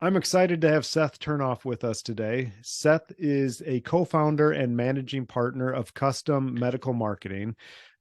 I'm excited to have Seth Turnoff with us today. Seth is a co-founder and managing partner of Custom Medical Marketing.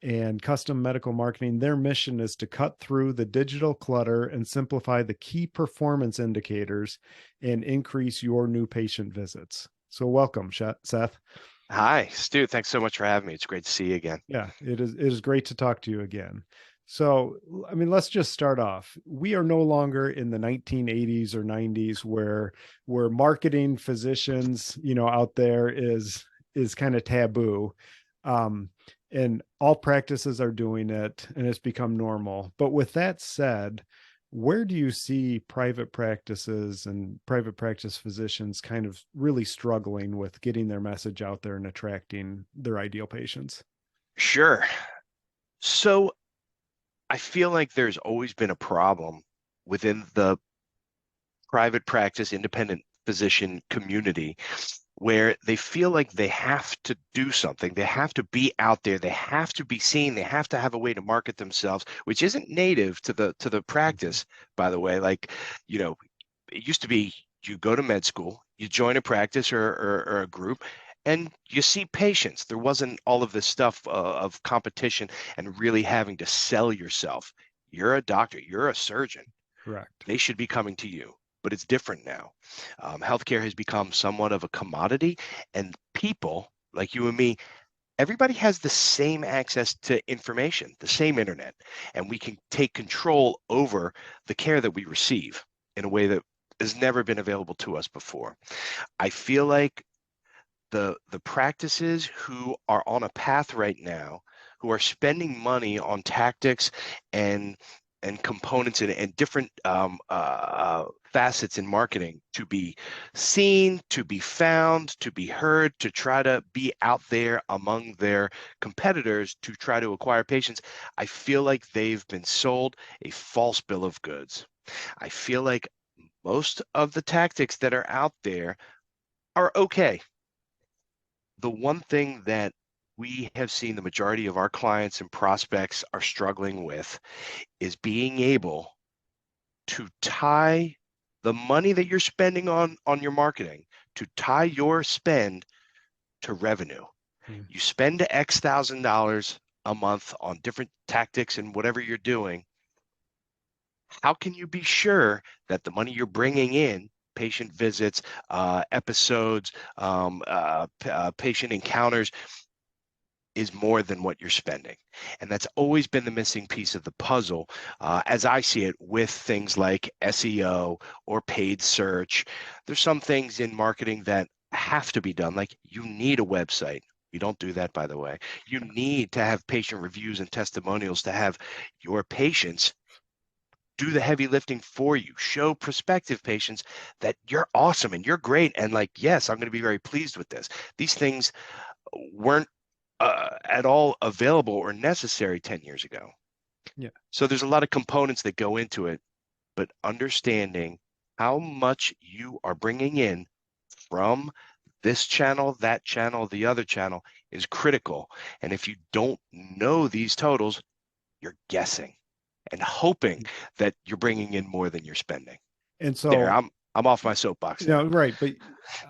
And Custom Medical Marketing, their mission is to cut through the digital clutter and simplify the key performance indicators and increase your new patient visits. So welcome, Seth. Hi, Stu. Thanks so much for having me. It's great to see you again. Yeah, it is great to talk to you again. So, I mean, let's just start off. We are no longer in the 1980s or 90s where marketing physicians, out there is kind of taboo. Um, and all practices are doing it and it's become normal. But with that said, where do you see private practices and private practice physicians kind of really struggling with getting their message out there and attracting their ideal patients? Sure. So I feel like there's always been a problem within the private practice independent physician community where they feel like they have to do something. They have to be out there. They have to be seen. They have to have a way to market themselves, which isn't native to the Mhm. practice, by the way. Like, you know, it used to be you go to med school, you join a practice or a group, and you see patients. There wasn't all of this stuff of competition and really having to sell yourself. You're a doctor, you're a surgeon. Correct. They should be coming to you. But it's different now. Healthcare has become somewhat of a commodity, and people like you and me, everybody has the same access to information, the same internet, and we can take control over the care that we receive in a way that has never been available to us before. I feel like the practices who are on a path right now, who are spending money on tactics and components and different facets in marketing to be seen, to be found, to be heard, to try to be out there among their competitors to try to acquire patients. I feel like they've been sold a false bill of goods. I feel like most of the tactics that are out there are okay. The one thing that we have seen the majority of our clients and prospects are struggling with is being able to tie the money that you're spending on your marketing, to tie your spend to revenue. Yeah. You spend X thousand dollars a month on different tactics and whatever you're doing. How can you be sure that the money you're bringing in, patient visits, episodes, patient encounters, is more than what you're spending? And that's always been the missing piece of the puzzle, as I see it, with things like SEO or paid search. There's some things in marketing that have to be done, like you need a website. We don't do that, by the way. You need to have patient reviews and testimonials to have your patients do the heavy lifting for you. Show prospective patients that you're awesome and you're great. And like, yes, I'm going to be very pleased with this. These things weren't at all available or necessary 10 years ago. Yeah. So there's a lot of components that go into it, but understanding how much you are bringing in from this channel, that channel, the other channel is critical. And if you don't know these totals, you're guessing and hoping that you're bringing in more than you're spending. And There, so, I'm off my soapbox yeah, now. right. But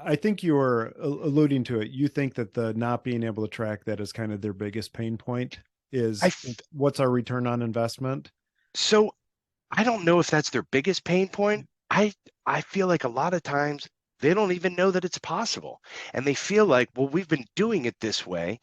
I think you were alluding to it. You think that the not being able to track that is kind of their biggest pain point I is what's our return on investment? so I don't know if that's their biggest pain point. I feel like a lot of times they don't even know that it's possible, and they feel like, well, we've been doing it this way.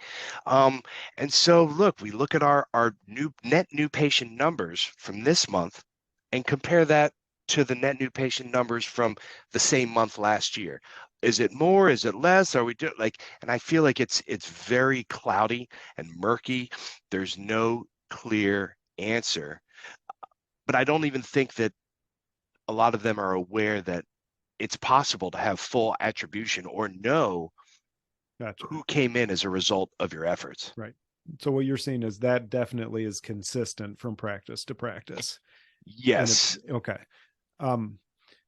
Um, and so look, we look at our new patient numbers from this month and compare that to the net new patient numbers from the same month last year. Is it more? Is it less? Are we doing like? And I feel like it's very cloudy and murky. There's no clear answer, but I don't even think that a lot of them are aware that it's possible to have full attribution or know Gotcha. who came in as a result of your efforts. Right. So what you're saying is that definitely is consistent from practice to practice. And Yes, okay. Um,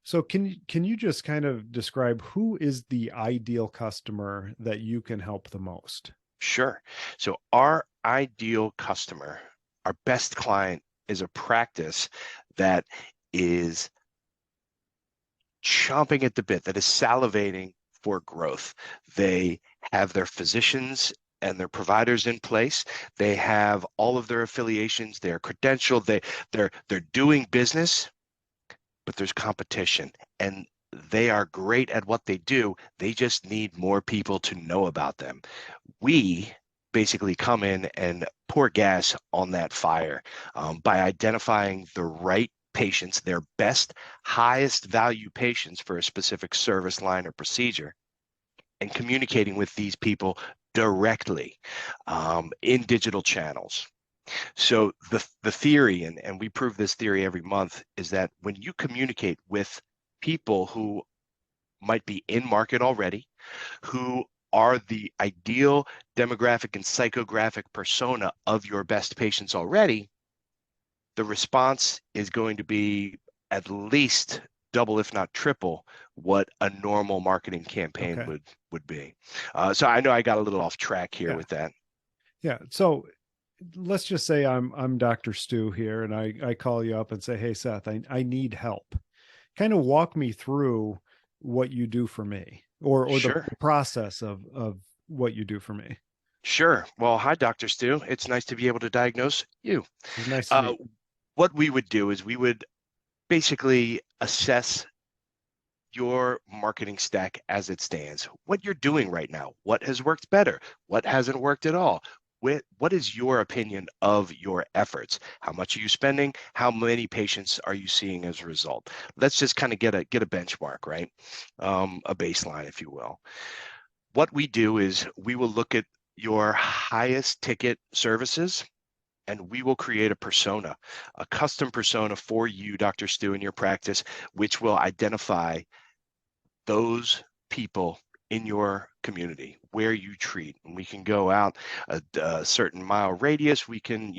so can you just kind of describe who is the ideal customer that you can help the most? sure. So our ideal customer, our best client is a practice that is chomping at the bit, that is salivating for growth. They have their physicians and their providers in place. They have all of their affiliations, they're credentialed, they're doing business, but there's competition, and they are great at what they do. They just need more people to know about them. We basically come in and pour gas on that fire by identifying the right patients, their best, highest value patients for a specific service line or procedure, and communicating with these people directly in digital channels. So the theory, and we prove this theory every month, is that when you communicate with people who might be in market already, who are the ideal demographic and psychographic persona of your best patients already, the response is going to be at least double, if not triple, what a normal marketing campaign Okay. would be. So I know I got a little off track here Yeah. with that. Yeah. So let's just say I'm Dr. Stu here, and I call you up and say, "Hey Seth, I need help." Kind of walk me through what you do for me, or the Sure. process of what you do for me. Sure. Well, hi, Dr. Stu. It's nice to be able to diagnose you. It's nice to Uh, meet what we would do is we would basically assess your marketing stack as it stands, what you're doing right now, what has worked better, what hasn't worked at all. What is your opinion of your efforts? How much are you spending? How many patients are you seeing as a result? Let's just kind of get a benchmark, right? A baseline, if you will. What we do is we will look at your highest ticket services, and we will create a persona, a custom persona for you, Dr. Stu, in your practice, which will identify those people in your community where you treat. And we can go out a certain mile radius. We can,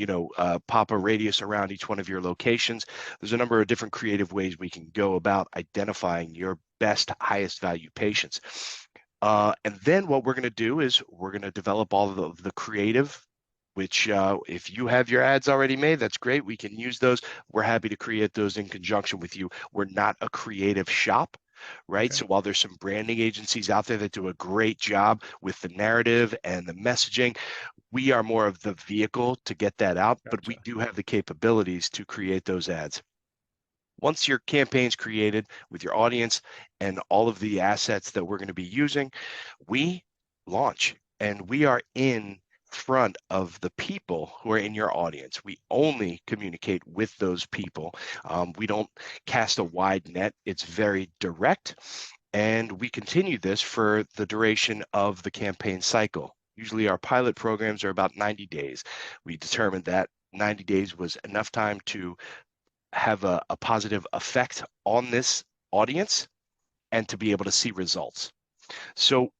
pop a radius around each one of your locations. There's a number of different creative ways we can go about identifying your best, highest value patients. And then what we're going to do is we're going to develop all of the creative, which if you have your ads already made, that's great. We can use those. We're happy to create those in conjunction with you. We're not a creative shop, right? okay. So while there's some branding agencies out there that do a great job with the narrative and the messaging, we are more of the vehicle to get that out, but we Gotcha. do have the capabilities to create those ads. Once your campaign's created with your audience and all of the assets that we're going to be using, we launch, and we are in front of the people who are in your audience. We only communicate with those people. We don't cast a wide net. It's very direct. And we continue this for the duration of the campaign cycle. Usually our pilot programs are about 90 days. We determined that 90 days was enough time to have a positive effect on this audience and to be able to see results. So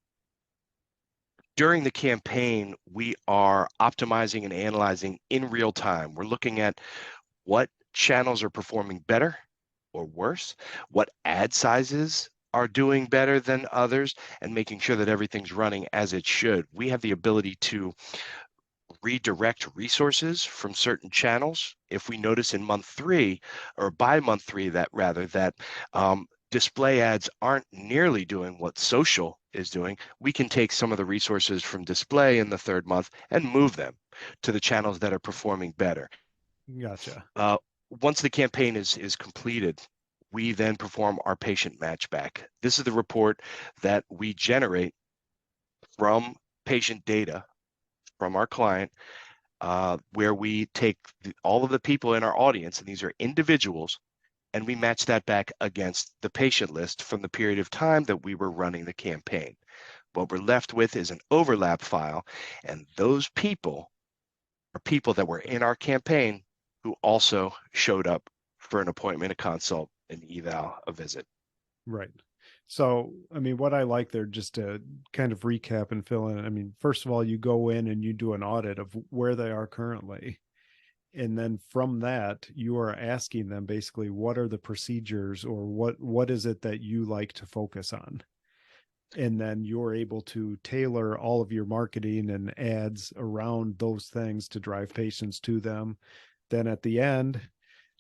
during the campaign, we are optimizing and analyzing in real time. We're looking at what channels are performing better or worse, what ad sizes are doing better than others, and making sure that everything's running as it should. We have the ability to redirect resources from certain channels. If we notice in month 3, or by month 3, that rather, that display ads aren't nearly doing what social is doing, we can take some of the resources from display in the 3rd month and move them to the channels that are performing better. Gotcha. Uh, Once the campaign is completed, we then perform our patient matchback. This is the report that we generate from patient data from our client, where we take all of the people in our audience, and these are individuals, and we match that back against the patient list from the period of time that we were running the campaign. What we're left with is an overlap file, and those people are people that were in our campaign who also showed up for an appointment, a consult, an eval, a visit. Right. So, I mean, what I like there, just to kind of recap and fill in, I mean, first of all, you go in and you do an audit of where they are currently. And then from that, you are asking them basically, what are the procedures, or what is it that you like to focus on? And then you're able to tailor all of your marketing and ads around those things to drive patients to them. Then at the end,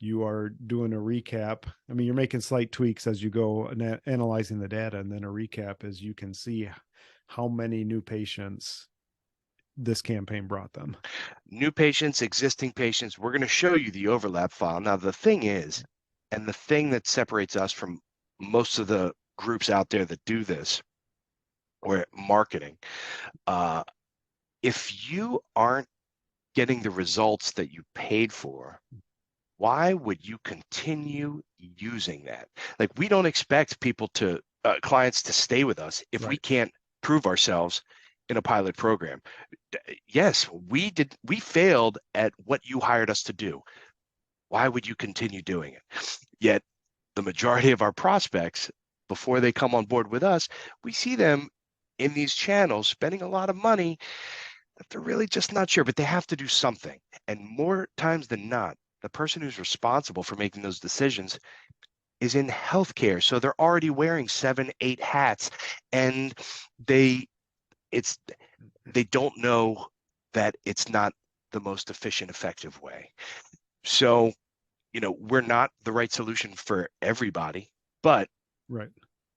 you are doing a recap. I mean, you're making slight tweaks as you go and analyzing the data, and then a recap as you can see how many new patients this campaign brought them. New patients, existing patients, we're going to show you the overlap file. Now, the thing is, and the thing that separates us from most of the groups out there that do this, or marketing, if you aren't getting the results that you paid for, why would you continue using that? Like, we don't expect people to, clients to stay with us if we Right. can't prove ourselves in a pilot program. Yes, we failed at what you hired us to do. Why would you continue doing it? Yet the majority of our prospects, before they come on board with us, we see them in these channels spending a lot of money that they're really just not sure, but they have to do something. And more times than not, the person who's responsible for making those decisions is in healthcare. So they're already wearing 7, 8 hats, and they it's they don't know that it's not the most efficient, effective way. So, we're not the right solution for everybody, but Right.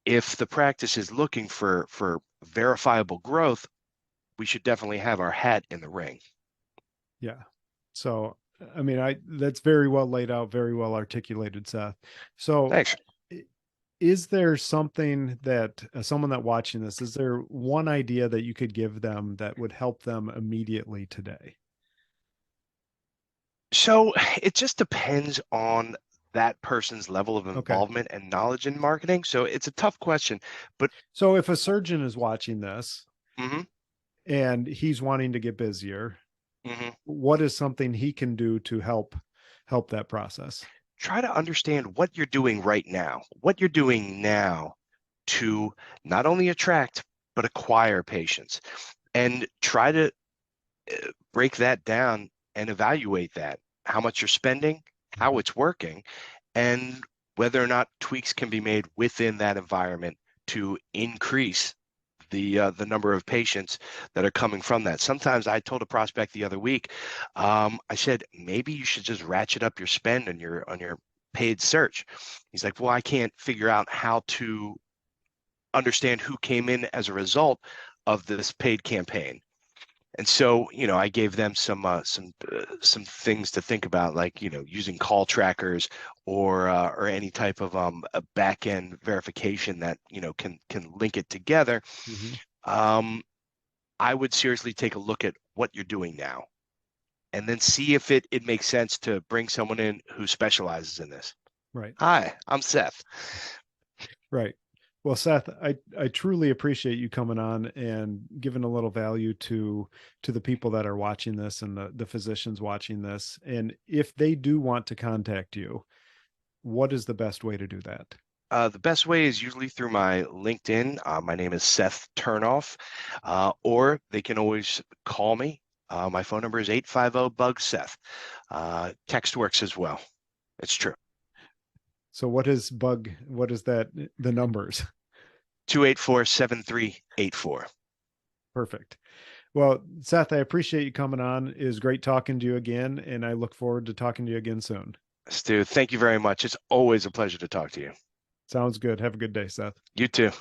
if the practice is looking for verifiable growth, we should definitely have our hat in the ring. Yeah. So, I mean, that's very well laid out, very well articulated, Seth. So, Thanks. is there something that someone that watching this, is there one idea that you could give them that would help them immediately today? So it just depends on that person's level of Okay. involvement and knowledge in marketing. So it's a tough question, but So if a surgeon is watching this mhm, and he's wanting to get busier, mhm. what is something he can do to help that process? Try to understand what you're doing right now, what you're doing now to not only attract, but acquire patients, and try to break that down and evaluate that, how much you're spending, how it's working, and whether or not tweaks can be made within that environment to increase the number of patients that are coming from that. Sometimes I told a prospect the other week, I said, maybe you should just ratchet up your spend on your paid search. He's like, well, I can't figure out how to understand who came in as a result of this paid campaign. And so, I gave them some things to think about, like, using call trackers or any type of a back end verification that can link it together. Mm-hmm. um, I would seriously take a look at what you're doing now and then see if it makes sense to bring someone in who specializes in this. Right. Hi, I'm Seth. Right. Well, Seth, I truly appreciate you coming on and giving a little value to the people that are watching this and the physicians watching this. And if they do want to contact you, what is the best way to do that? The best way is usually through my LinkedIn. My name is Seth Turnoff, or they can always call me. My phone number is 850-BUG-SETH. Text works as well. It's true. So what is that, the numbers? 284-7384. Perfect. Well, Seth, I appreciate you coming on. It was great talking to you again, and I look forward to talking to you again soon. Stu, thank you very much. It's always a pleasure to talk to you. Sounds good. Have a good day, Seth. You too.